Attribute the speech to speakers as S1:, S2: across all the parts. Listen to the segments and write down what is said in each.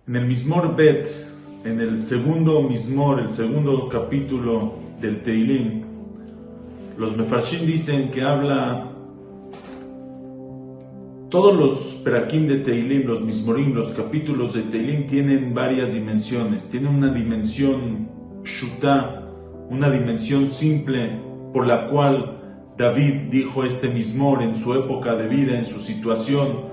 S1: En el Mizmor Bet, en el segundo Mizmor, el segundo capítulo del Teilim, los Mefarshim dicen que habla todos los Perakim de Teilim, los Mizmorim, los capítulos de Teilim tienen varias dimensiones. Tienen una dimensión pshutá, una dimensión simple por la cual David dijo este Mizmor en su época de vida, en su situación,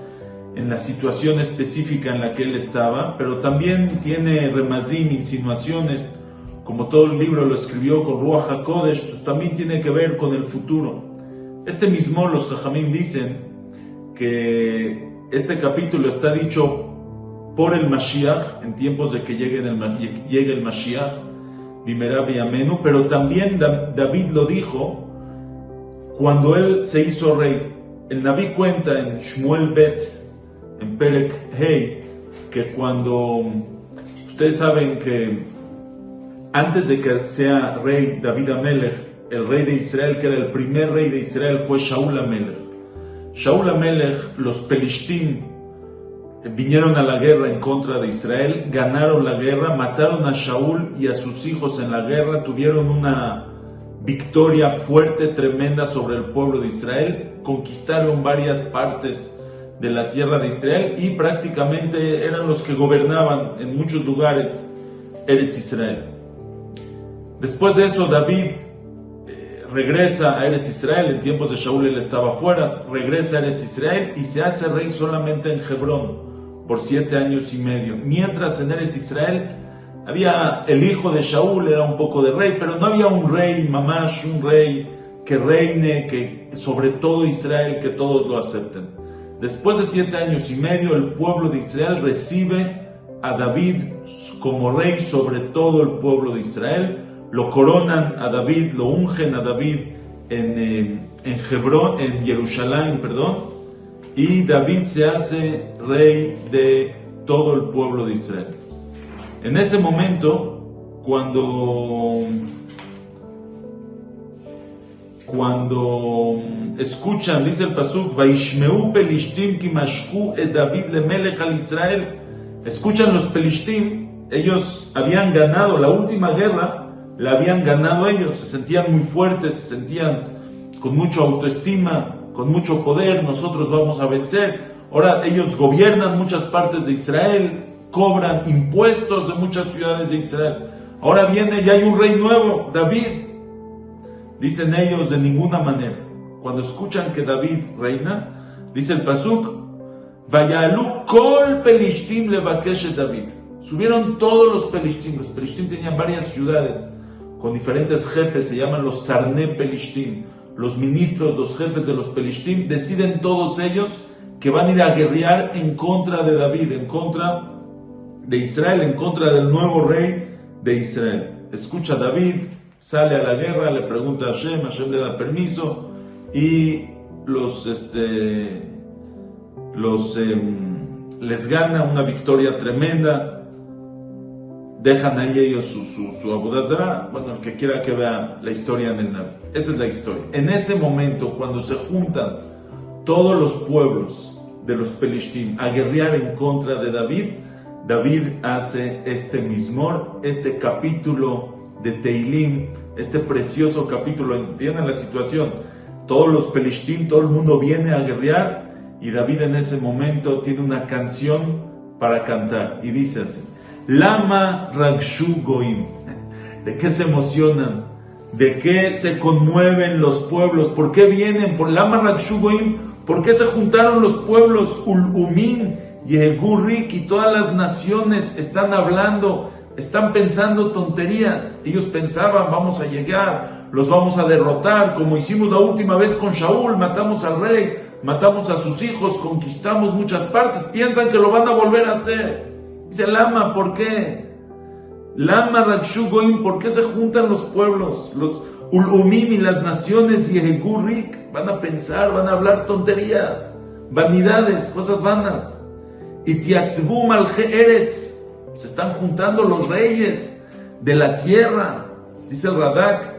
S1: en la situación específica en la que él estaba, pero también tiene remazim, insinuaciones, como todo el libro lo escribió con Ruach HaKodesh, pues también tiene que ver con el futuro. Este Mizmor, los Jajamim dicen que este capítulo está dicho por el Mashiach, en tiempos de que llegue el Mashiach, Bimera B'Yamenu, pero también David lo dijo cuando él se hizo rey. El Naví cuenta en Shmuel Bet, en Perek Hei, que cuando ustedes saben que antes de que sea rey David Amelech, el rey de Israel, que era el primer rey de Israel, fue Shaul Amelech. Shaul Amelech, los Pelishtim vinieron a la guerra en contra de Israel, ganaron la guerra, mataron a Shaul y a sus hijos en la guerra, tuvieron una victoria fuerte, tremenda sobre el pueblo de Israel, conquistaron varias partes de la tierra de Israel y prácticamente eran los que gobernaban en muchos lugares Eretz Israel. Después de eso David regresa a Eretz Israel. En tiempos de Shaul él estaba fuera, regresa a Eretz Israel y se hace rey solamente en Hebrón por 7 años y medio. Mientras en Eretz Israel había el hijo de Shaul, era un poco de rey, pero no había un rey mamash, un rey que reine, que sobre todo Israel, que todos lo acepten. Después de 7 años y medio, el pueblo de Israel recibe a David como rey sobre todo el pueblo de Israel. Lo coronan a David, lo ungen a David en Hebrón, en Jerusalén, y David se hace rey de todo el pueblo de Israel. En ese momento, cuando escuchan, dice el pasuk, Vaishmeu pelishtim ki mashku et David lemelech al Israel. Escuchan los pelishtim, ellos habían ganado la última guerra, la habían ganado ellos, se sentían muy fuertes, se sentían con mucha autoestima, con mucho poder, nosotros vamos a vencer. Ahora ellos gobiernan muchas partes de Israel, cobran impuestos de muchas ciudades de Israel. Ahora viene, ya hay un rey nuevo, David. Dicen ellos, de ninguna manera. Cuando escuchan que David reina, dice el pasuk, Vayalu kol pelishtim levakesh David. Subieron todos los pelishtim. Los pelishtim tenían varias ciudades con diferentes jefes, se llaman los Sarné Pelishtim. Los ministros, los jefes de los pelishtim, deciden todos ellos que van a ir a guerrear en contra de David, en contra de Israel, en contra del nuevo rey de Israel. Escucha David, sale a la guerra, le pregunta a Hashem, Hashem le da permiso y les gana una victoria tremenda. Dejan ahí ellos su abodazara. Bueno, el que quiera que vea la historia en el Naví. Esa es la historia. En ese momento, cuando se juntan todos los pueblos de los Pelishtim a guerrear en contra de David, David hace este Mizmor, este capítulo de Teilim, este precioso capítulo. Entienden la situación, todos los Pelishtim, todo el mundo viene a guerrear y David en ese momento tiene una canción para cantar y dice así: Lama Ragshu Goim. ¿De qué se emocionan? ¿De qué se conmueven los pueblos? ¿Por qué vienen? Por Lama Ragshu Goim. ¿Por qué se juntaron los pueblos? Ul-Umim, Yehurik y todas las naciones están hablando, están pensando tonterías. Ellos pensaban, vamos a llegar, los vamos a derrotar, como hicimos la última vez con Shaul, matamos al rey, matamos a sus hijos, conquistamos muchas partes. Piensan que lo van a volver a hacer. Dice Lama, ¿por qué? Lama Ragshu Goim, ¿por qué se juntan los pueblos? Los Ul-Umim y las naciones Yehurik van a pensar, van a hablar tonterías, vanidades, cosas vanas. Y Tiatzvu Malche Eretz, se están juntando los reyes de la tierra. Dice el Radak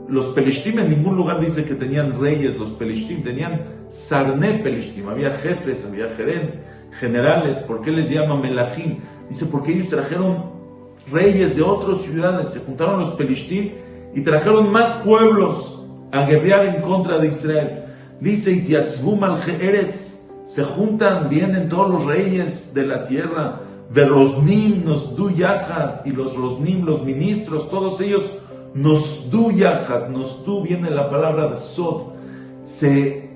S1: los Pelishtim en ningún lugar dice que tenían reyes los Pelishtim, tenían Sarné Pelishtim, había jefes, había generales. ¿Por qué les llama Melahim? Dice porque ellos trajeron reyes de otras ciudades, se juntaron los Pelishtim y trajeron más pueblos a guerrear en contra de Israel. Dice Itiatzvu Malche Eretz, se juntan, vienen todos los reyes de la tierra, Verosnim Nosdu Yahad, y los Rosnim, los ministros, todos ellos Nosdu Yahad, Nosdu viene la palabra de Sod, se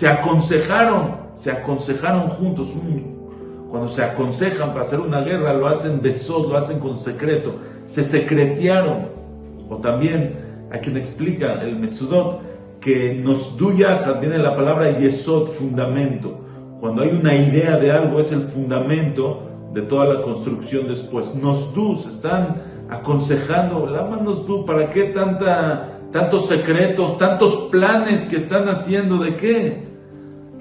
S1: aconsejaron juntos. Cuando se aconsejan para hacer una guerra, lo hacen de Sod, lo hacen con secreto, se secretearon. O también hay quien explica el Metzudot que Nosdu Yahad viene la palabra Yesod, fundamento. Cuando hay una idea de algo, es el fundamento de toda la construcción después. Nosdu, se están aconsejando, Lama Nosdu, ¿para qué tantos secretos, tantos planes que están haciendo? ¿De qué?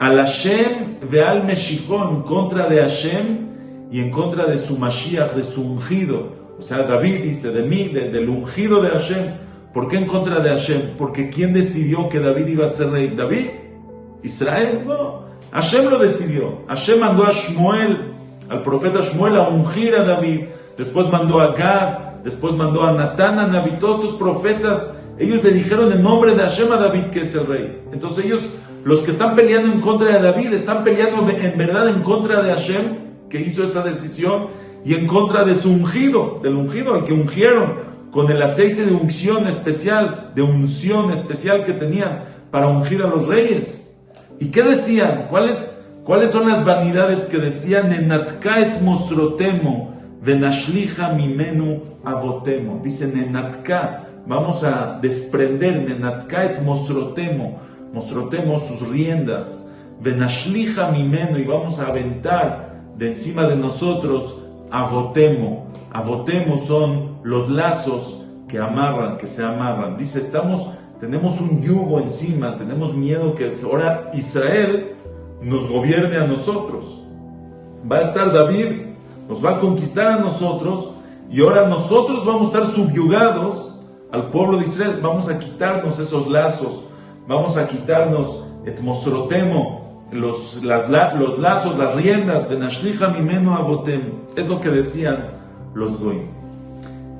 S1: Al Hashem ve al Meshijón, en contra de Hashem y en contra de su Mashiach, de su ungido. O sea, David dice, de mí, del ungido de Hashem. ¿Por qué en contra de Hashem? Porque ¿quién decidió que David iba a ser rey? ¿David? ¿Israel? No. Hashem lo decidió. Hashem mandó a Shmuel, al profeta Shmuel, a ungir a David. Después mandó a Gad, después mandó a Natán, a Naví. Todos estos profetas, ellos le dijeron en nombre de Hashem a David que es el rey. Entonces ellos, los que están peleando en contra de David, están peleando en verdad en contra de Hashem, que hizo esa decisión, y en contra de su ungido, del ungido al que ungieron con el aceite de unción especial, que tenían para ungir a los reyes. ¿Y qué decían? ¿Cuáles son las vanidades que decían? Nenatka et mosrotemo venashlicha mimenu avotemo. Dice Nenatka, vamos a desprender, Nenatka et mosrotemo, sus riendas, venashlicha mimenu, y vamos a aventar de encima de nosotros avotemo. Avotemo son los lazos que se amarran. Dice, tenemos un yugo encima, tenemos miedo que ahora Israel nos gobierne a nosotros. Va a estar David, nos va a conquistar a nosotros, y ahora nosotros vamos a estar subyugados al pueblo de Israel. Vamos a quitarnos esos lazos, vamos a quitarnos et mosrotemo, los lazos, las riendas, venashlicha mimenu avotem. Es lo que decían los goim.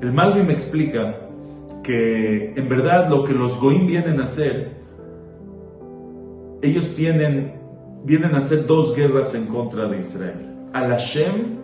S1: El Malvi me explica que en verdad lo que los goim vienen a hacer, ellos vienen a hacer dos guerras en contra de Israel. Al Hashem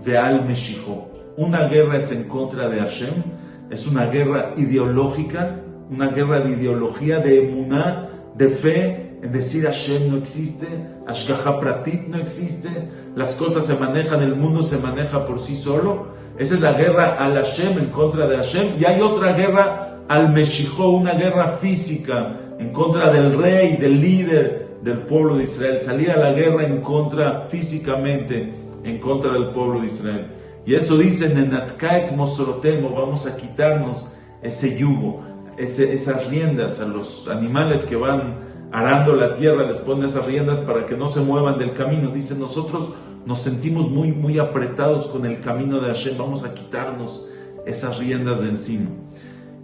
S1: ve al Meshijo. Una guerra es en contra de Hashem, es una guerra ideológica, una guerra de ideología, de emuná, de fe, en decir Hashem no existe, Ashgaha Pratit no existe, las cosas se manejan, el mundo se maneja por sí solo. Esa es la guerra al Hashem, en contra de Hashem. Y hay otra guerra al Meshijo, una guerra física, en contra del rey, del líder del pueblo de Israel. Salir a la guerra físicamente, en contra del pueblo de Israel. Y eso dice, Nenatka et mosrotemo, vamos a quitarnos ese yugo, esas riendas a los animales que van arando la tierra, les ponen esas riendas para que no se muevan del camino. Dice, nosotros nos sentimos muy, muy apretados con el camino de Hashem, vamos a quitarnos esas riendas de encima.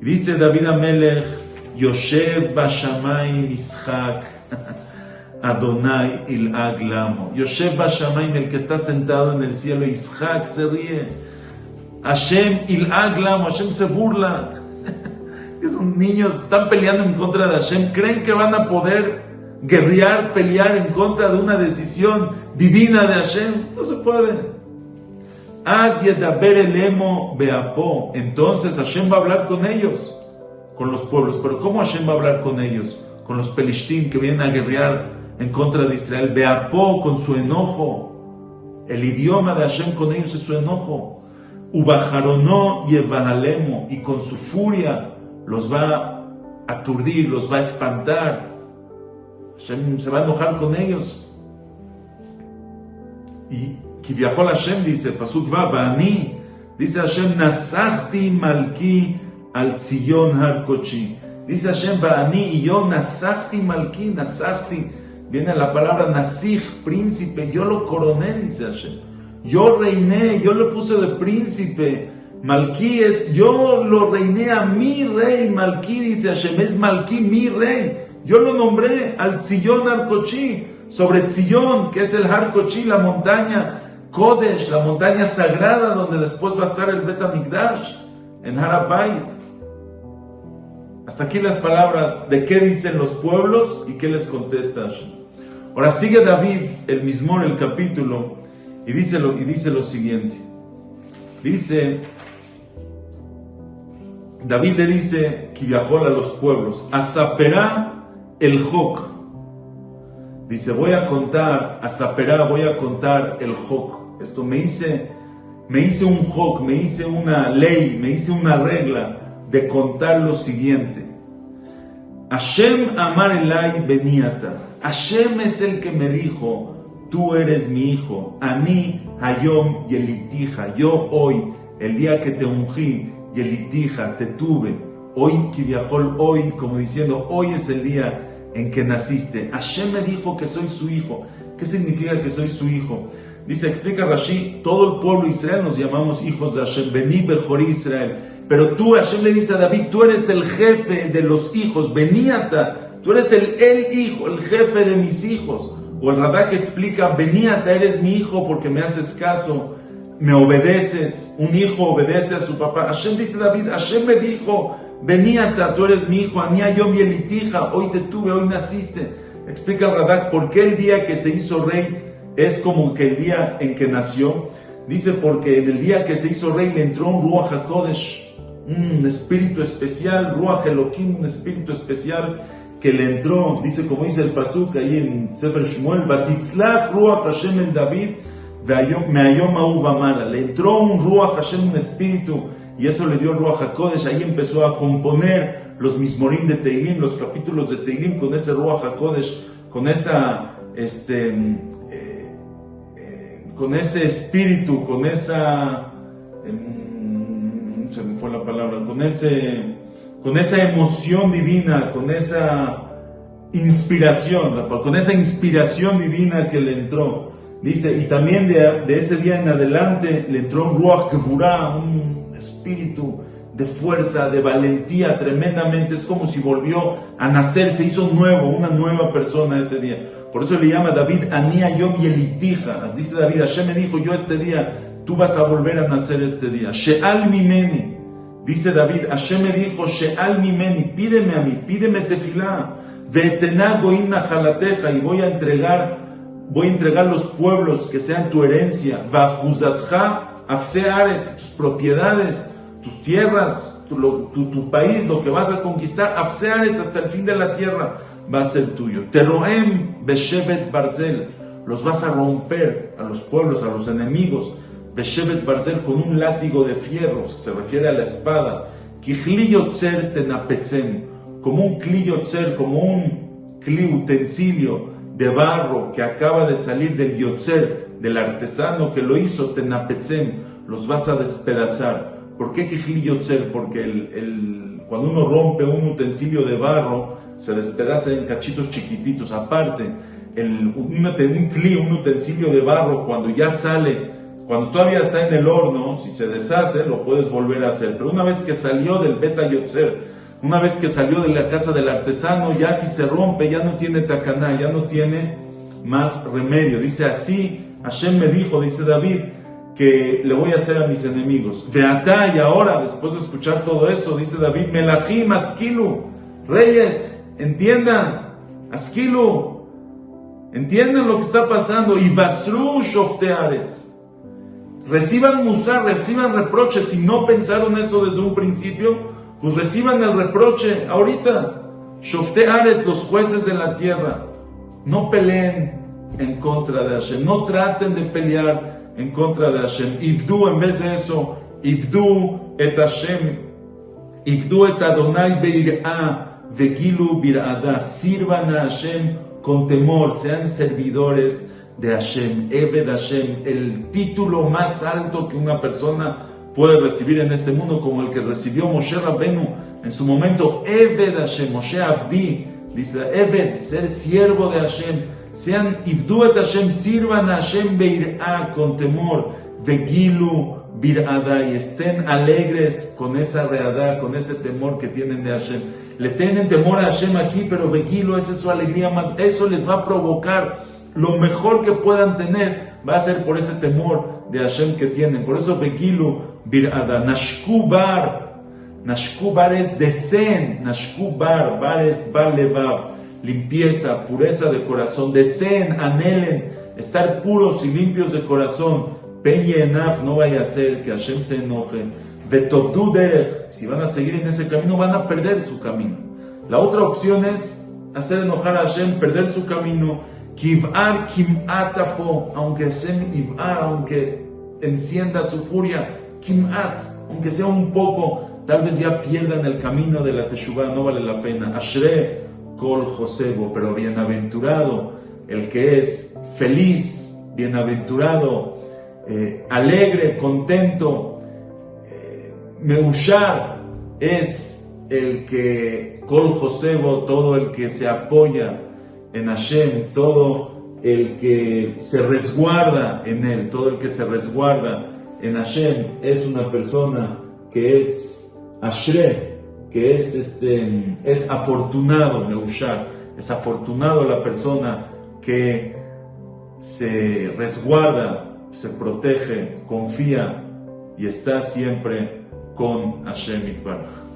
S1: Y dice David Amelech, Yoshev Bashamayim Ishak, Adonai Il'ag Lamo. Yoshev Bashamayim, el que está sentado en el cielo, Ishak se ríe. Hashem Il'ag Lamo, Hashem se burla. Esos niños están peleando en contra de Hashem, creen que van a poder pelear en contra de una decisión divina de Hashem. No se puede. Entonces Hashem va a hablar con ellos, con los pueblos. Pero ¿cómo Hashem va a hablar con ellos? Con los Pelishtim que vienen a guerrear en contra de Israel. Beapó, con su enojo. El idioma de Hashem con ellos es su enojo. Ubajaronó y evahalemo, y con su furia los va a aturdir, los va a espantar. Hashem se va a enojar con ellos. Y Kivyahol Hashem dice, Pasuk Va, Vani, dice Hashem, Nasachti Malki al Tzion Har Kochi. Dice Hashem, Vani, y yo Nasachti Malki, Nasachti, viene la palabra Nasich, príncipe, yo lo coroné, dice Hashem. Yo reiné, yo lo puse de príncipe Malki es, yo lo reiné a mi rey. Malki, dice Hashem, es Malki, mi rey. Yo lo nombré al Tzillón Arcochí, sobre Tzillón, que es el Har Kochi, la montaña Kodesh, la montaña sagrada, donde después va a estar el Bet HaMikdash, en Har HaBayit. Hasta aquí las palabras de qué dicen los pueblos y qué les contesta Hashem. Ahora sigue David, el Mizmor, el capítulo, y dice lo siguiente. Dice, David le dice, Kiviahol, a los pueblos, Asaperá el Jok. Dice, voy a contar el Jok. Esto me hice un Jok, me hice una ley, me hice una regla de contar lo siguiente. Hashem amar elai beniata. Hashem es el que me dijo, tú eres mi hijo. Ani hayom yelitija. Yo hoy, el día que te ungí, yelitija, te tuve. Hoy, Kiviahol, hoy, como diciendo, hoy es el día en que naciste. Hashem me dijo que soy su hijo. ¿Qué significa que soy su hijo? Dice, explica Rashi, todo el pueblo de Israel nos llamamos hijos de Hashem. Beni Bejori Israel. Pero tú, Hashem le dice a David, tú eres el jefe de los hijos. Beniata, tú eres el hijo, el jefe de mis hijos. O el Radak explica, Beniata, eres mi hijo porque me haces caso, me obedeces. Un hijo obedece a su papá. Hashem dice a David, Hashem me dijo, Beniata, tú eres mi hijo, Ani Hayom Yelitija, hoy te tuve, hoy naciste. Explica el Radak, ¿por qué el día que se hizo rey es como que el día en que nació? Dice, porque en el día que se hizo rey le entró un Ruach HaKodesh, un espíritu especial, Ruach Elohim, un espíritu especial que le entró, dice, como dice el Pasuk ahí en Sefer Shmuel, Batitzlach Ruach Hashem en David, Me'ayom Ahu Bamala, le entró un Ruach Hashem, un espíritu, y eso le dio el Ruach HaKodesh. Ahí empezó a componer los Mizmorim de Teilim, los capítulos de Teilim, con ese Ruach HaKodesh, con esa, con ese espíritu, con esa, se me fue la palabra, con esa emoción divina, con esa inspiración divina que le entró. Dice, y también de ese día en adelante le entró un Ruach Gevurah, un espíritu de fuerza, de valentía tremendamente. Es como si volvió a nacer, se hizo nuevo, una nueva persona ese día. Por eso le llama David Ani Hayom Yelitija. Dice David, Hashem me dijo, yo este día, tú vas a volver a nacer este día. She'al mimeni. Dice David, Hashem me dijo, She'al mimeni, pídeme a mí, pídeme tefilá. Ve'etena goim nachalateja, y voy a entregar los pueblos que sean tu herencia. Va'juzatja afse aretz, tus propiedades, tus tierras, tu país, lo que vas a conquistar, afse aretz, hasta el fin de la tierra, va a ser tuyo. Teroem beshevet barzel, los vas a romper a los pueblos, a los enemigos. Beshevet barzel, con un látigo de fierros, se refiere a la espada. Kihli yotzer tenapetzem, como un kli yotzer, como un kli, utensilio de barro que acaba de salir del yotzer, del artesano que lo hizo, tenapetzem, los vas a despedazar. ¿Por qué kihli yotzer? Porque cuando uno rompe un utensilio de barro, se despedaza en cachitos chiquititos. Aparte, un utensilio de barro, cuando ya sale, cuando todavía está en el horno, si se deshace, lo puedes volver a hacer. Pero una vez que salió del Beta Yotzer, una vez que salió de la casa del artesano, ya si se rompe, ya no tiene tacaná, ya no tiene más remedio. Dice así, Hashem me dijo, dice David, que le voy a hacer a mis enemigos. Veatá, y ahora, después de escuchar todo eso, dice David, Melahim, Askilu, reyes, entiendan, Askilu, entiendan lo que está pasando. Y Basru Shofte Aretz, reciban musar, reciban reproches. Si no pensaron eso desde un principio, pues reciban el reproche ahorita. Shofte Aretz, los jueces de la tierra, no peleen en contra de Hashem, no traten de pelear en contra de Hashem. Ivdu, en vez de eso, Ivdu et Hashem, Ivdu et Adonai beir'a vegilu bir'ada, sirvan a Hashem con temor, sean servidores de Hashem. Eved Hashem, el título más alto que una persona puede recibir en este mundo, como el que recibió Moshe Rabbenu en su momento. Eved Hashem, Moshe Avdi, dice Eved, ser siervo de Hashem. Sean Ivdu et Hashem, sirvan a Hashem beir'a, con temor. Vegilu bir'ada, y estén alegres con esa re'ada, con ese temor que tienen de Hashem. Le tienen temor a Hashem aquí, pero Begilo, esa es su alegría más. Eso les va a provocar lo mejor que puedan tener, va a ser por ese temor de Hashem que tienen. Por eso Begilo, bir'ada, nashkubar. Nashkubar es deseen, Nashkubar, bar es bar levav, limpieza, pureza de corazón. Deseen, anhelen, estar puros y limpios de corazón. Peyenaf, no vaya a ser que Hashem se enoje. Vetovdu derech, si van a seguir en ese camino van a perder su camino. La otra opción es hacer enojar a Hashem, perder su camino. Kiv'ar kim'atapo, aunque Hashem iv'ar, aunque encienda su furia, kim'at, aunque sea un poco, tal vez ya pierdan el camino de la teshuvah, no vale la pena. Ashre kol josebo, pero bienaventurado el que es feliz, bienaventurado, alegre, contento. Meushar es el que, kol josebo, todo el que se apoya en Hashem, todo el que se resguarda en él, todo el que se resguarda en Hashem es una persona que es Ashre, que es afortunado, Meushar, es afortunado la persona que se resguarda, se protege, confía y está siempre con Hashem Yitbaraj.